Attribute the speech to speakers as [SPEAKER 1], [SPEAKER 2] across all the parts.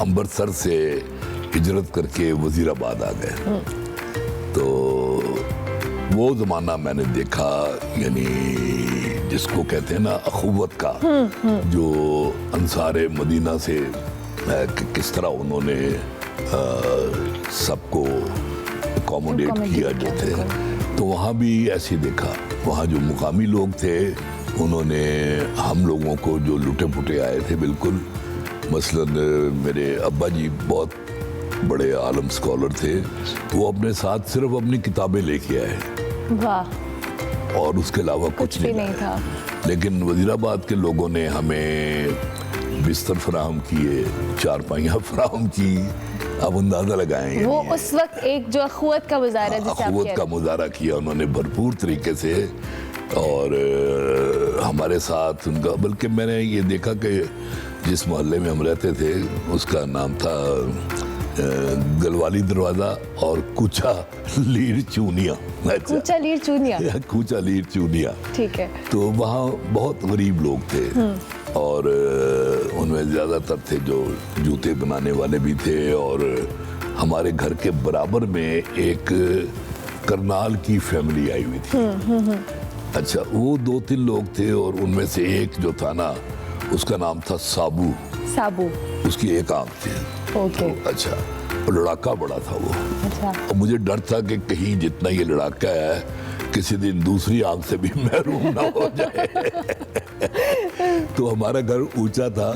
[SPEAKER 1] امرتسر سے ہجرت کر کے وزیر آباد آ گئے. تو وہ زمانہ میں نے دیکھا, یعنی جس کو کہتے ہیں نا اخوت کا, جو انصار مدینہ سے کس طرح انہوں نے سب کو اکوموڈیٹ کیا جو تھے. تو وہاں بھی ایسے دیکھا, وہاں جو مقامی لوگ تھے انہوں نے ہم لوگوں کو جو لٹے پٹے آئے تھے بالکل, مثلاً میرے ابا جی بہت بڑے عالم اسکالر تھے, وہ اپنے ساتھ صرف اپنی کتابیں لے کے آئے.
[SPEAKER 2] واہ.
[SPEAKER 1] اور اس کے علاوہ کچھ نہیں
[SPEAKER 2] تھا.
[SPEAKER 1] لیکن وزیر آباد کے لوگوں نے ہمیں بستر فراہم کیے, چارپائیاں فراہم کی. اب اندازہ لگائیں,
[SPEAKER 2] وہ اس وقت ایک جو اخوت کا مظاہرہ,
[SPEAKER 1] اخوت کا مظاہرہ کیا انہوں نے بھرپور طریقے سے. اور ہمارے ساتھ ان کا, بلکہ میں نے یہ دیکھا کہ جس محلے میں ہم رہتے تھے اس کا نام تھا گلوالی دروازہ اور کوچا لیر چونیا.
[SPEAKER 2] کوچا لیر چونیا,
[SPEAKER 1] کوچا لیر چونیا.
[SPEAKER 2] ٹھیک ہے.
[SPEAKER 1] تو وہاں بہت غریب لوگ تھے, اور ان میں زیادہ تر تھے جو جوتے بنانے والے بھی تھے. اور ہمارے گھر کے برابر میں ایک کرنال کی فیملی آئی ہوئی تھی. اچھا, وہ 2-3 لوگ تھے, اور ان میں سے ایک جو تھا نا اس کا نام تھا سابو.
[SPEAKER 2] سابو.
[SPEAKER 1] اس کی ایک آنکھ تھی.
[SPEAKER 2] اوکے.
[SPEAKER 1] اچھا, لڑاکا بڑا تھا وہ.
[SPEAKER 2] اچھا.
[SPEAKER 1] اور مجھے ڈر تھا کہ کہیں جتنا یہ لڑاکا ہے کسی دن دوسری آنکھ سے بھی محروم نہ ہو جائے. تو ہمارا گھر اونچا تھا,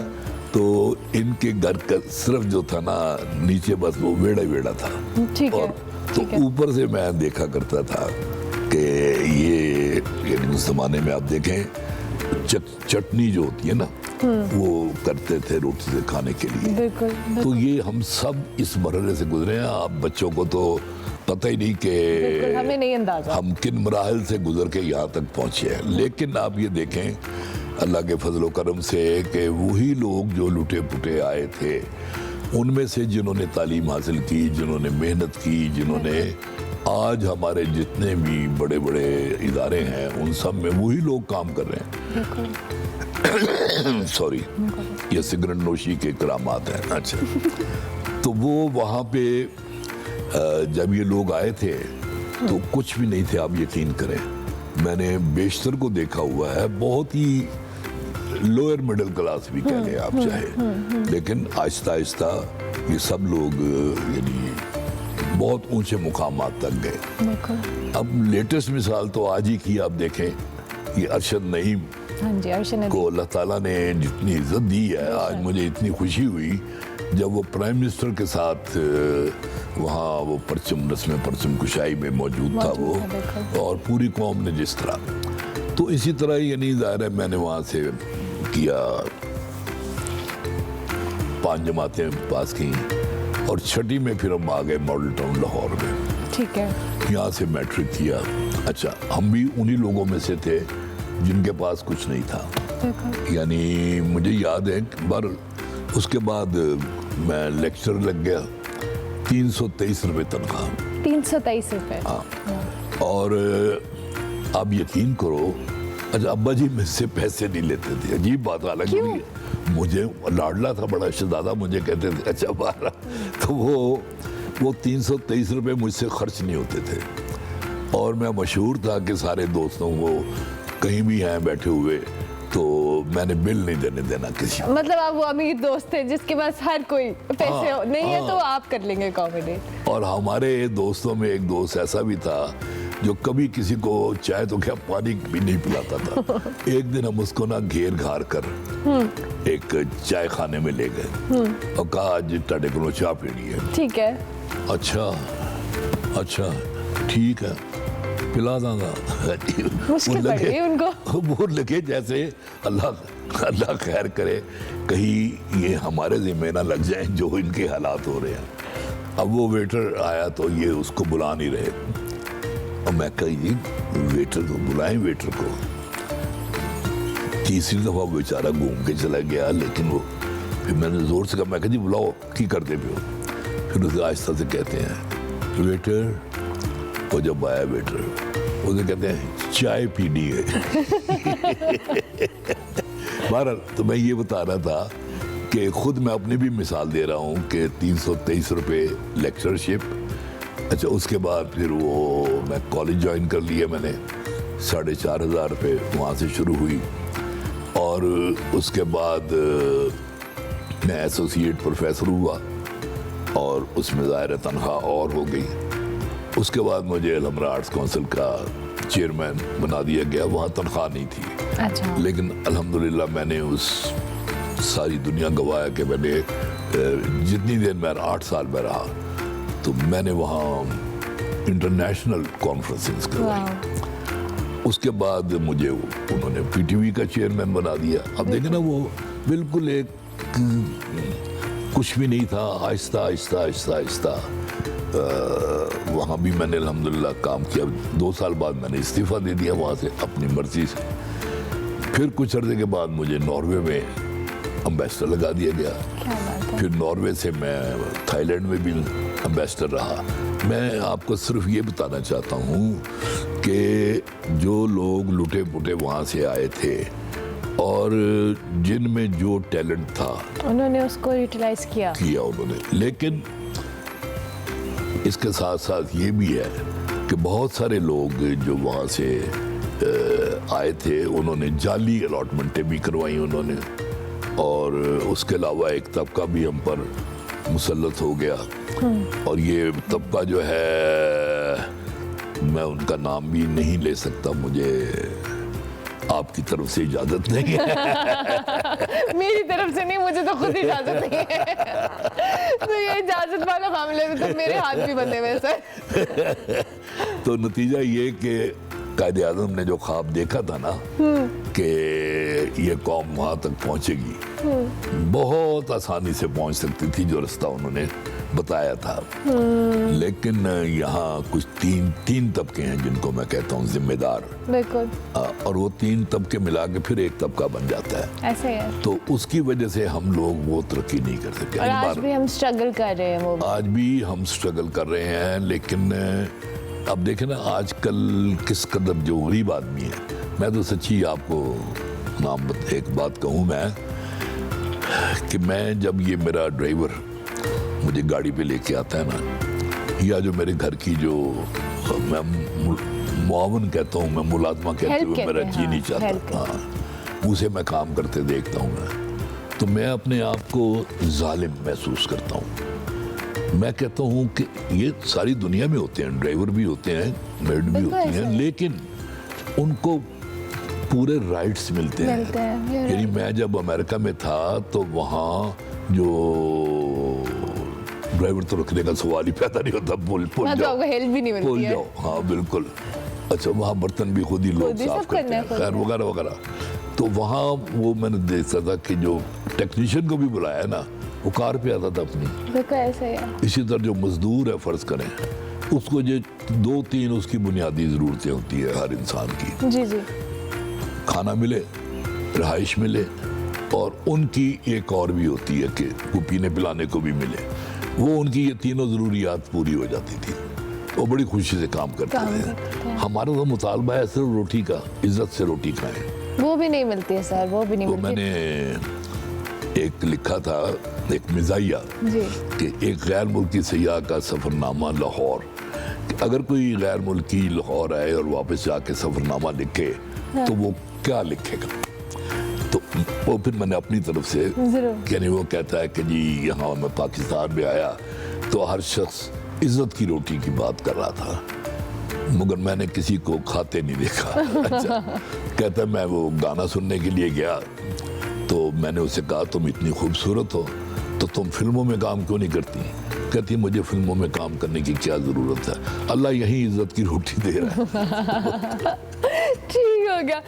[SPEAKER 1] تو ان کے گھر کا صرف جو تھا نا نیچے بس وہ ویڑا تھا.
[SPEAKER 2] ٹھیک ہے.
[SPEAKER 1] تو اوپر سے میں دیکھا کرتا تھا کہ یہ, یعنی اس زمانے میں آپ دیکھیں چٹنی جو ہوتی ہے نا وہ کرتے تھے روٹی سے کھانے کے لیے.
[SPEAKER 2] بالکل.
[SPEAKER 1] تو یہ ہم سب اس مرحلے سے گزرے ہیں. آپ بچوں کو تو پتہ ہی نہیں کہ
[SPEAKER 2] ہمیں نہیں اندازہ
[SPEAKER 1] ہم کن مراحل سے گزر کے یہاں تک پہنچے ہیں. لیکن آپ یہ دیکھیں اللہ کے فضل و کرم سے کہ وہی لوگ جو لٹے پٹے آئے تھے, ان میں سے جنہوں نے تعلیم حاصل کی, جنہوں نے محنت کی, جنہوں نے آج ہمارے جتنے بھی بڑے بڑے ادارے ہیں ان سب میں وہی لوگ کام کر رہے ہیں. سوری, یہ سگریٹ نوشی کے کرامات ہیں. اچھا, تو وہ وہاں پہ جب یہ لوگ آئے تھے تو کچھ بھی نہیں تھے, آپ یقین کریں. میں نے بیشتر کو دیکھا ہوا ہے, بہت ہی لوئر مڈل کلاس بھی کہہ لیں آپ چاہے, لیکن آہستہ آہستہ یہ سب لوگ یعنی بہت اونچے مقامات تک گئے. اب لیٹسٹ مثال تو آج ہی کی, آپ دیکھیں یہ ارشد نعیم کو اللہ تعالیٰ نے جتنی عزت دی ہے. آج مجھے اتنی خوشی ہوئی جب وہ پرائم منسٹر کے ساتھ وہاں وہ پرچم رسم پرچم کشائی میں موجود تھا وہ, اور پوری قوم نے جس طرح. تو اسی طرح یعنی ظاہر ہے میں نے وہاں سے کیا, 5 جماعتیں پاس کی, اور 6ٹھی میں پھر ہم آ گئے ماڈل ٹاؤن لاہور میں.
[SPEAKER 2] ٹھیک ہے.
[SPEAKER 1] یہاں سے میٹرک کیا. اچھا, ہم بھی انہی لوگوں میں سے تھے جن کے پاس کچھ نہیں تھا. یعنی مجھے یاد ہے بار اس کے بعد میں لیکچر لگ گیا, 323 روپے تنخواہ.
[SPEAKER 2] 323 روپے.
[SPEAKER 1] ہاں. اور آپ یقین کرو, اچھا ابا جی مجھ سے پیسے نہیں لیتے تھے. عجیب بات, حالانکہ مجھے لاڈلا تھا بڑا, شہزادہ مجھے کہتے تھے. اچھا 12, تو وہ 323 روپے مجھ سے خرچ نہیں ہوتے تھے. اور میں مشہور تھا کہ سارے دوستوں کو کہیں بھی ہیں بیٹھے ہوئے تو میں نے بل نہیں دینا کسی.
[SPEAKER 2] مطلب آپ وہ امیر دوست تھے جس کے پاس ہر کوئی پیسے نہیں ہے تو آپ کر لیں گے اکوموڈیٹ.
[SPEAKER 1] اور ہمارے دوستوں میں ایک دوست ایسا بھی تھا جو کبھی کسی کو چائے تو کیا پانی بھی نہیں پلاتا تھا. ایک دن ہم اس کو نا گھیر گھار کر ایک چائے خانے میں لے گئے اور کہا آج ٹاٹے کو چائے پینی ہے.
[SPEAKER 2] ٹھیک ہے.
[SPEAKER 1] اچھا ٹھیک ہے, پلا داں گا. وہ لگے جیسے اللہ خیر کرے کہیں یہ ہمارے ذمہ نہ لگ جائیں جو ان کے حالات ہو رہے ہیں. اب وہ ویٹر آیا تو یہ اس کو بلا نہیں رہے, اور میں کہا یہ ویٹر کو بلائیں, ویٹر کو. تیسری دفعہ بیچارہ گھوم کے چلا گیا, لیکن وہ پھر میں نے زور سے کہا, میں کہا جی بلاؤ کی کرتے پہ ہو. پھر اسے آہستہ سے کہتے ہیں ویٹر. وہ جب آیا ویٹر اسے کہتے ہیں چائے پینی ہے. بہرحال تو میں یہ بتا رہا تھا کہ خود میں اپنی بھی مثال دے رہا ہوں کہ 323 روپے لیکچرشپ. اچھا اس کے بعد پھر وہ میں کالج جوائن کر لیا میں نے, 4,500 روپے وہاں سے شروع ہوئی. اور اس کے بعد میں ایسوسیٹ پروفیسر ہوا اور اس میں ظاہر تنخواہ اور ہو گئی. اس کے بعد مجھے الحمرا آرٹس کونسل کا چیئرمین بنا دیا گیا. وہاں تنخواہ نہیں تھی,
[SPEAKER 2] اچھا,
[SPEAKER 1] لیکن الحمدللہ میں نے اس ساری دنیا گوایا کہ میں نے جتنی دیر میں 8 سال میں رہا تو میں نے وہاں انٹرنیشنل کانفرنسز کروائی. اس کے بعد مجھے انہوں نے پی ٹی وی کا چیئرمین بنا دیا. اب دیکھیں نا, وہ بالکل ایک کچھ بھی نہیں تھا, آہستہ آہستہ آہستہ آہستہ وہاں بھی میں نے الحمدللہ کام کیا. 2 سال بعد میں نے استعفیٰ دے دیا وہاں سے اپنی مرضی سے. پھر کچھ عرصے کے بعد مجھے ناروے میں امبیسڈر لگا دیا گیا. پھر ناروے سے میں تھائی لینڈ میں بھی امبیسڈر رہا. میں آپ کو صرف یہ بتانا چاہتا ہوں کہ جو لوگ لٹے پٹے وہاں سے آئے تھے اور جن میں جو ٹیلنٹ تھا
[SPEAKER 2] انہوں نے اس کو یوٹیلائز کیا
[SPEAKER 1] انہوں نے. لیکن اس کے ساتھ ساتھ یہ بھی ہے کہ بہت سارے لوگ جو وہاں سے آئے تھے انہوں نے جعلی الاٹمنٹیں بھی کروائی انہوں نے. اور اس کے علاوہ ایک طبقہ بھی ہم پر مسلط ہو گیا, اور یہ طبقہ جو ہے میں ان کا نام بھی نہیں لے سکتا, مجھے آپ کی طرف سے اجازت نہیں ہے.
[SPEAKER 2] میری طرف سے نہیں, مجھے تو خود اجازت نہیں ہے. تو یہ اجازت والا معاملے میں تو میرے ہاتھ بھی بندھے ہوئے سر.
[SPEAKER 1] تو نتیجہ یہ کہ قائد اعظم نے جو خواب دیکھا تھا نا کہ یہ قوم وہاں تک پہنچے گی, بہت آسانی سے پہنچ سکتی تھی جو رستہ انہوں نے بتایا تھا. لیکن یہاں کچھ تین طبقے ہیں جن کو میں کہتا ہوں ذمہ دار,
[SPEAKER 2] بالکل,
[SPEAKER 1] اور وہ 3 طبقے ملا کے پھر ایک طبقہ بن جاتا ہے.
[SPEAKER 2] ایسے ہے.
[SPEAKER 1] تو اس کی وجہ سے ہم لوگ وہ ترقی نہیں کر سکتے.
[SPEAKER 2] اور آج بھی ہم سٹرگل کر رہے ہیں.
[SPEAKER 1] آج بھی ہم سٹرگل کر رہے ہیں. لیکن اب دیکھیں نا آج کل کس قدر جو غریب آدمی ہے, میں تو سچی آپ کو ایک بات کہوں میں کہ میں جب یہ میرا ڈرائیور مجھے گاڑی پہ لے کے آتا ہے نا, یا جو میرے گھر کی جو میں معاون کہتا ہوں, میں ملازمہ کہتے ہوئے میرا جی نہیں چاہتا, اسے میں کام کرتے دیکھتا ہوں میں, تو میں اپنے آپ کو ظالم محسوس کرتا ہوں. میں کہتا ہوں کہ یہ ساری دنیا میں ہوتے ہیں, ڈرائیور بھی ہوتے ہیں, میڈ بھی ہوتی ہیں, لیکن ان کو پورے رائٹس ملتے ہیں. یعنی میں جب امریکہ میں تھا تو وہاں جو ڈرائیور تو رکھنے کا سوال ہی پیدا نہیں ہوتا, پول جاؤ. ہاں بالکل. اچھا وہاں برتن بھی خود ہی لوگ صاف کرتے ہیں, خیر وغیرہ وغیرہ. تو وہاں وہ میں نے دیکھتا تھا کہ جو ٹیکنیشین کو بھی بلایا نا وہ کار پہ آتا تھا اپنی. اسی طرح جو مزدور ہے فرض کریں, اس کو جو 2-3 اس کی بنیادی ضرورتیں ہوتی ہے ہر انسان کی.
[SPEAKER 2] جی جی.
[SPEAKER 1] کھانا ملے, رہائش ملے, اور ان کی ایک اور بھی ہوتی ہے کہ وہ پینے پلانے کو بھی ملے. وہ ان کی یہ تینوں ضروریات پوری ہو جاتی تھی, وہ بڑی خوشی سے کام کرتے تھے. ہمارا تو مطالبہ ہے صرف روٹی کا, عزت سے روٹی کھائیں.
[SPEAKER 2] وہ بھی نہیں ملتی ہے سر, وہ بھی نہیں ملتی.
[SPEAKER 1] میں نے ایک لکھا تھا ایک مزاحیہ کہ ایک غیر ملکی سیاح کا سفر نامہ لاہور. اگر کوئی غیر ملکی لاہور آئے اور واپس جا کے سفر نامہ لکھے تو وہ کیا لکھے گا؟ تو وہ پھر میں نے اپنی طرف سے یعنی وہ کہتا ہے کہ جی یہاں میں پاکستان میں آیا تو ہر شخص عزت کی روٹی کی بات کر رہا تھا, مگر میں نے کسی کو کھاتے نہیں دیکھا. اچھا کہتا ہے میں وہ گانا سننے کے لیے گیا تو میں نے اسے کہا تم اتنی خوبصورت ہو تو تم فلموں میں کام کیوں نہیں کرتی؟ کہتی مجھے فلموں میں کام کرنے کی کیا ضرورت ہے, اللہ یہی عزت کی روٹی دے رہا ہے.
[SPEAKER 2] ٹھیک ہو گیا.